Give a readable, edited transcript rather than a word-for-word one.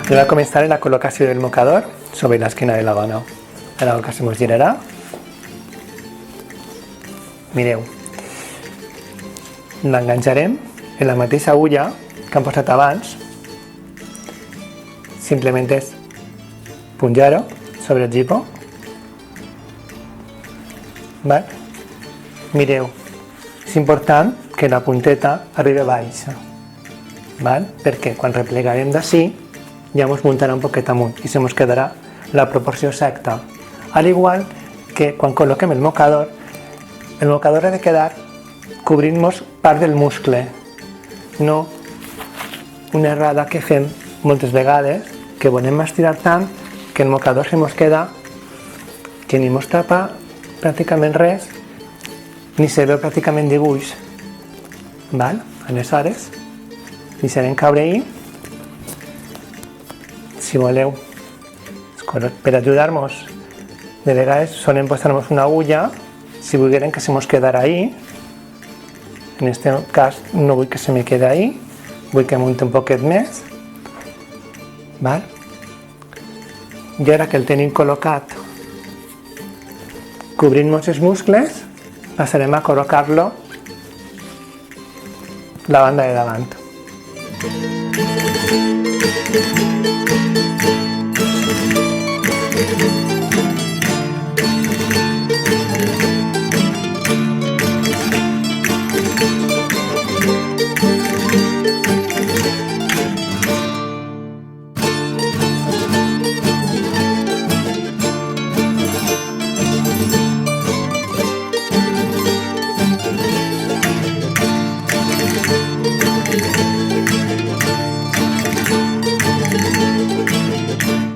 Anem a començar la col·locació del mocador sobre l'esquena de la dona. Ara el que se mos girarà. Mireu. L'enganxarem en la mateixa agulla que hem posat abans. Simplement és punjar-ho sobre el gipó. Mireu, és important que la punteta arribi baixa, perquè quan replegarem d'ací ja ens muntarà un poquet amunt i se ens quedarà la proporció exacta. Al igual que quan col·loquem el mocador ha de quedar cobrint-nos part del muscle, no una errada que fem moltes vegades, que volem estirar tant que el mocador se ens queda que ni ens tapa pràcticament res, ni se veu pràcticament dibuix. Aleshores, deixarem caure ahí. Si voleu, per ajudar-nos, de vegades solem posar-nos una agulla, si volgueren que se ens quedara ahí. En aquest cas no vull que se me quede ahí, vull que munti un poquet més. I ara que el tenim col·locat cobrint-nos els muscles, passarem a col·locar-lo la banda de davant.